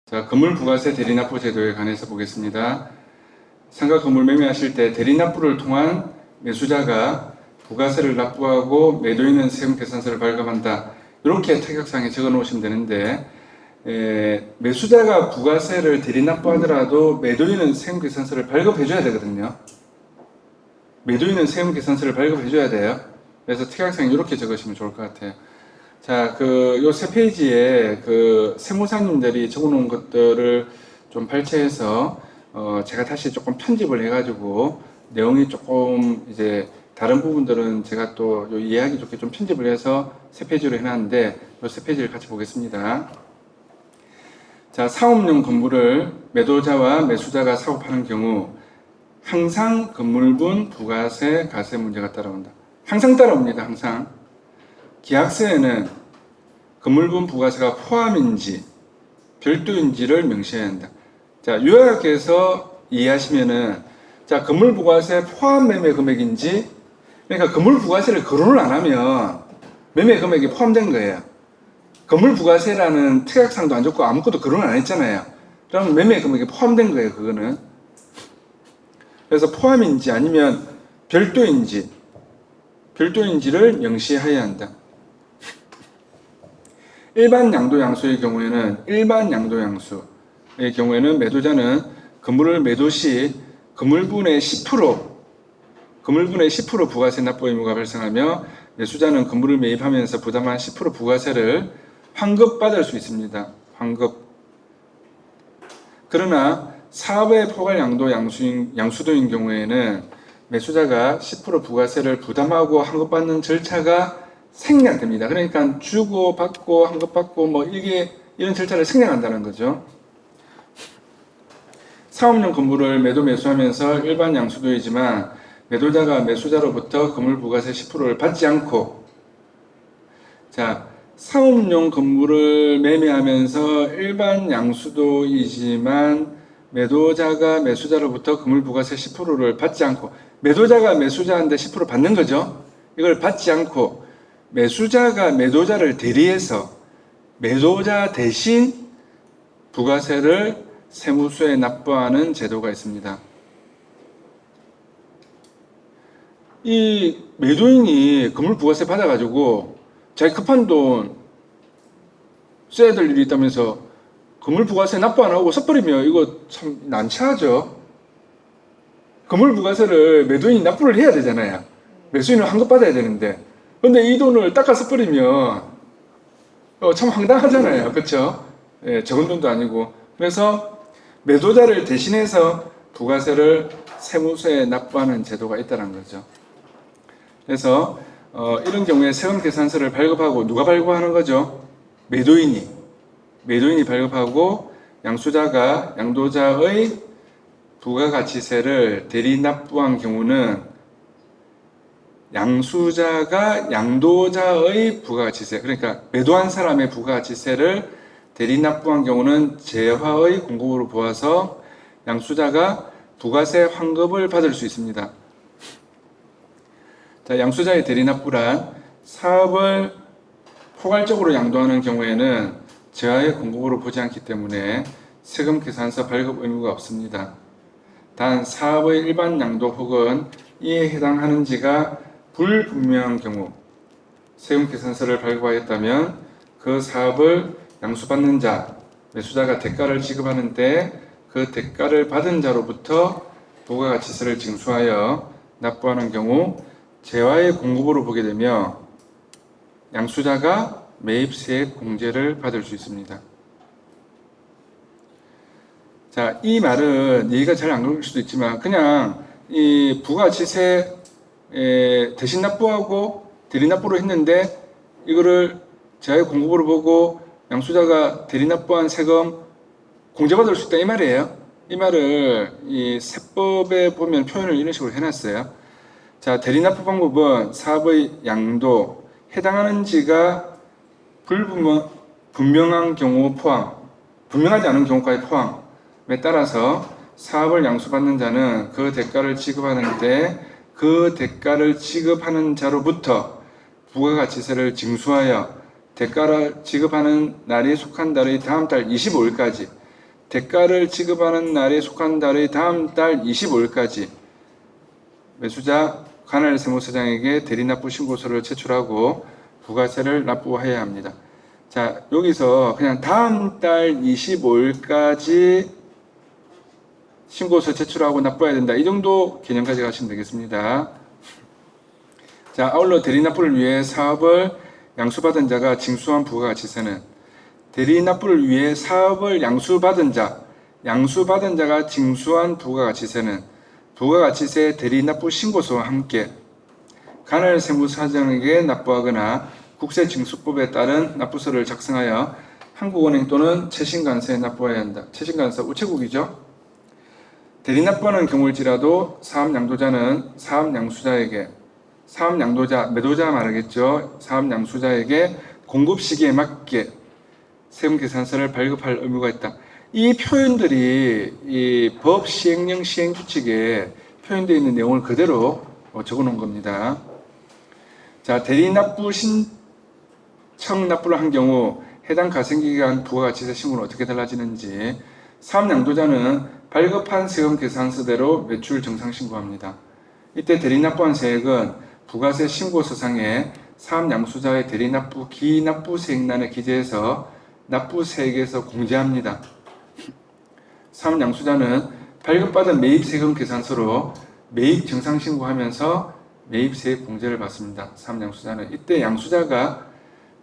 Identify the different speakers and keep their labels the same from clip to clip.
Speaker 1: 자, 건물부가세 대리납부 제도에 관해서 보겠습니다. 상가 건물 매매하실 때 대리납부를 통한 매수자가 부가세를 납부하고 매도인은 세금 계산서를 발급한다. 이렇게 특약상에 적어 놓으시면 되는데, 매수자가 부가세를 대리납부하더라도 매도인은 세금 계산서를 발급해 줘야 되거든요. 매도인은 세금 계산서를 발급해 줘야 돼요. 그래서 특약상에 이렇게 적으시면 좋을 것 같아요. 자, 요 세 페이지에 세무사님들이 적어 놓은 것들을 좀 발췌해서, 제가 다시 조금 편집을 해가지고, 내용이 조금 이제 다른 부분들은 제가 또 요 이해하기 좋게 좀 편집을 해서 세 페이지로 해놨는데, 요 세 페이지를 같이 보겠습니다. 자, 사업용 건물을 매도자와 매수자가 사업하는 경우, 항상 건물분 부가세, 가세 문제가 따라온다. 항상 따라옵니다, 항상. 계약서에는 건물분 부가세가 포함인지 별도인지를 명시해야 한다. 자, 요약해서 이해하시면은, 자, 건물 부가세 포함 매매 금액인지, 그러니까 건물 부가세를 거론을 안 하면 매매 금액이 포함된 거예요. 건물 부가세라는 특약상도 안 줬고 아무것도 거론을 안 했잖아요. 그러면 매매 금액이 포함된 거예요, 그거는. 그래서 포함인지 아니면 별도인지를 명시해야 한다. 일반 양도양수의 경우에는 매도자는 건물을 매도 시 건물분의 10% 부가세 납부 의무가 발생하며 매수자는 건물을 매입하면서 부담한 10% 부가세를 환급받을 수 있습니다. 환급. 그러나 사업의 포괄 양수도인 경우에는 매수자가 10% 부가세를 부담하고 환급받는 절차가 생략됩니다. 그러니까 주고 받고 환급받고 이런 절차를 생략한다는 거죠. 사업용 건물을 매수하면서 일반 양수도이지만 매도자가 매수자로부터 건물 부가세 10%를 받지 않고, 자, 사업용 건물을 매매하면서 일반 양수도이지만 매도자가 매수자로부터 건물 부가세 10%를 받지 않고, 매도자가 매수자한테 10% 받는 거죠. 이걸 받지 않고 매수자가 매도자를 대리해서 매도자 대신 부가세를 세무서에 납부하는 제도가 있습니다. 이 매도인이 건물 부가세 받아가지고 자기 급한 돈 써야 될 일이 있다면서 건물 부가세 납부 안 하고 써버리면 이거 참 난처하죠. 건물 부가세를 매도인이 납부를 해야 되잖아요. 매수인은 환급 받아야 되는데, 근데 이 돈을 닦아 써버리면 참 황당하잖아요. 그렇죠? 예, 적은 돈도 아니고. 그래서 매도자를 대신해서 부가세를 세무서에 납부하는 제도가 있다는 거죠. 그래서 이런 경우에 세금 계산서를 발급하고, 누가 발급하는 거죠? 매도인이 발급하고, 양도자의 부가가치세를 대리 납부한 경우는 양수자가 양도자의 부가가치세, 그러니까 매도한 사람의 부가가치세를 대리 납부한 경우는 재화의 공급으로 보아서 양수자가 부가세 환급을 받을 수 있습니다. 자, 양수자의 대리 납부란 사업을 포괄적으로 양도하는 경우에는 재화의 공급으로 보지 않기 때문에 세금 계산서 발급 의무가 없습니다. 단 사업의 일반 양도 혹은 이에 해당하는지가 불분명한 경우 세금 계산서를 발급하였다면 그 사업을 양수받는 자, 매수자가 대가를 지급하는데 그 대가를 받은 자로부터 부가가치세를 징수하여 납부하는 경우 재화의 공급으로 보게 되며 양수자가 매입세 공제를 받을 수 있습니다. 자, 이 말은 이해가 잘 안 갈 수도 있지만 그냥 이 부가가치세 대신 납부하고 대리 납부를 했는데 이거를 재화의 공급으로 보고 양수자가 대리 납부한 세금 공제받을 수 있다, 이 말이에요. 이 말을 이 세법에 보면 표현을 이런 식으로 해놨어요. 자, 대리 납부 방법은 사업의 양도, 해당하는지가 분명한 경우 포함, 분명하지 않은 경우까지 포함에 따라서 사업을 양수받는 자는 그 대가를 지급하는데 그 대가를 지급하는 자로부터 부가가치세를 징수하여 대가를 지급하는 날이 속한 달의 다음 달 25일까지, 대가를 지급하는 날에 속한 달의 다음 달 25일까지 매수자 관할 세무서장에게 대리납부 신고서를 제출하고 부가세를 납부해야 합니다. 자, 여기서 그냥 다음 달 25일까지 신고서 제출하고 납부해야 된다. 이 정도 개념까지 가시면 되겠습니다. 자, 아울러 대리납부를 위해 사업을 양수받은 자가 징수한 부가가치세는 대리납부를 위해 사업을 양수받은 자가 징수한 부가가치세는 부가가치세 대리납부 신고서와 함께 관할 세무사장에게 납부하거나 국세징수법에 따른 납부서를 작성하여 한국은행 또는 최신간세에 납부해야 한다. 최신간세 우체국이죠. 대리납부하는 경우일지라도 사업양도자는 사업양수자에게 매도자 말하겠죠. 사업양수자에게 공급 시기에 맞게 세금계산서를 발급할 의무가 있다. 이 표현들이 이 법 시행령 시행규칙에 표현되어 있는 내용을 그대로 적어 놓은 겁니다. 자, 대리납부 신청 납부를 한 경우 해당 가생기간 부가가치세 신고는 어떻게 달라지는지 사업양도자는 발급한 세금계산서대로 매출 정상 신고합니다. 이때 대리납부한 세액은 부가세 신고서상에 사업양수자의 대리납부 기납부세액란에 기재해서 납부세액에서 공제합니다. 사업양수자는 발급받은 매입세금 계산서로 매입 정상 신고하면서 매입세액 공제를 받습니다. 사업양수자는 이때 양수자가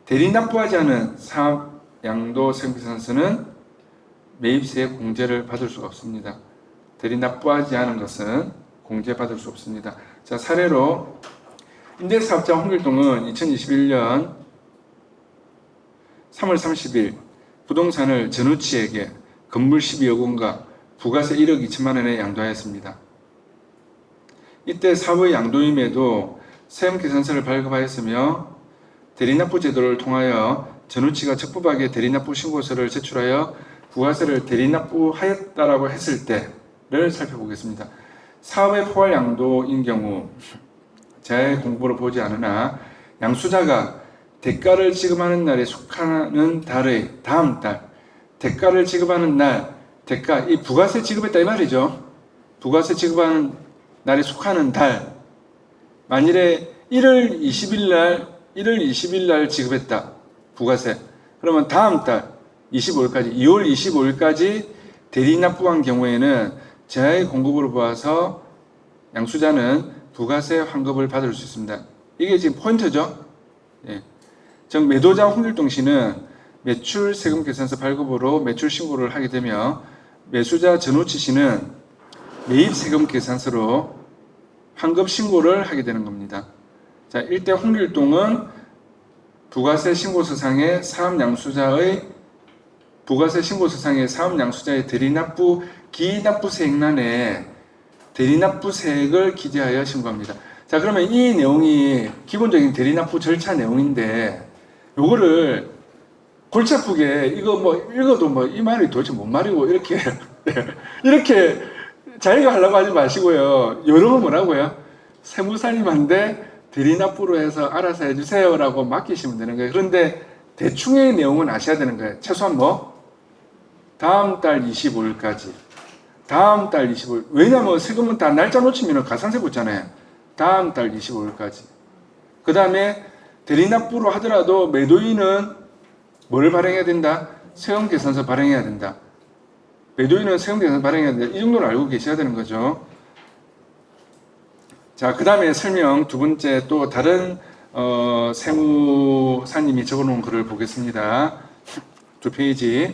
Speaker 1: 대리납부하지 않은 사업양도 세금계산서는 매입세액 공제를 받을 수가 없습니다. 대리납부하지 않은 것은 공제받을 수 없습니다. 자, 사례로 임대사업자 홍길동은 2021년 3월 30일 부동산을 전우치에게 건물 12억 원과 부가세 1억 2천만 원에 양도하였습니다. 이때 사업의 양도임에도 세금계산서를 발급하였으며 대리납부 제도를 통하여 전우치가 적법하게 대리납부 신고서를 제출하여 부가세를 대리납부하였다라고 했을 때를 살펴보겠습니다. 사업의 포괄 양도인 경우 재해 공부를 보지 않으나 양수자가 대가를 지급하는 날에 속하는 달의 다음 달, 대가를 지급하는 날, 이 부가세 지급했다 이 말이죠. 부가세 지급하는 날에 속하는 달, 만일에 1월 20일 날 지급했다. 부가세. 그러면 다음 달 25일까지, 2월 25일까지 대리납부한 경우에는 재해 공급으로 보아서 양수자는 부가세 환급을 받을 수 있습니다. 이게 지금 포인트죠. 예. 즉 매도자 홍길동 씨는 매출 세금 계산서 발급으로 매출 신고를 하게 되며 매수자 전우치 씨는 매입 세금 계산서로 환급 신고를 하게 되는 겁니다. 자, 일대 홍길동은 부가세 신고서상의 사업양수자의 대리납부 기납부세액란에 대리납부세액을 기재하여 신고합니다. 자, 그러면 이 내용이 기본적인 대리납부 절차 내용인데 요거를 골치 아프게 읽어도 이 말이 도대체 뭔 말이고 이렇게 자기가 하려고 하지 마시고요. 여러 번 뭐라고요? 세무사님한테 대리납부로 해서 알아서 해주세요 라고 맡기시면 되는 거예요. 그런데 대충의 내용은 아셔야 되는 거예요. 최소한 다음 달 25일까지. 다음 달 25일. 왜냐면 세금은 다 날짜 놓치면 가산세 붙잖아요. 다음 달 25일까지. 그 다음에 대리납부로 하더라도 매도인은 뭘 발행해야 된다? 세금계산서 발행해야 된다. 매도인은 세금계산서 발행해야 된다. 이 정도를 알고 계셔야 되는 거죠. 자, 그 다음에 설명 두 번째 또 다른 세무사님이 적어놓은 글을 보겠습니다. 2페이지.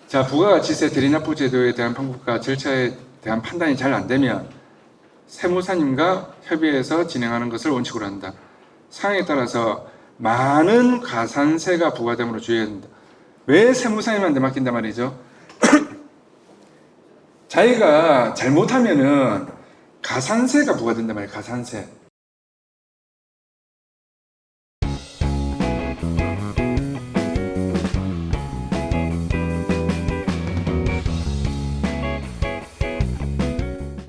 Speaker 1: 자, 부가가치세 대리납부 제도에 대한 방법과 절차에 대한 판단이 잘 안되면 세무사님과 협의해서 진행하는 것을 원칙으로 한다. 사항에 따라서 많은 가산세가 부과됨으로 주의해야 된다. 왜 세무사님한테 맡긴단 말이죠? 자기가 잘못하면은 가산세가 부과된단 말이에요. 가산세.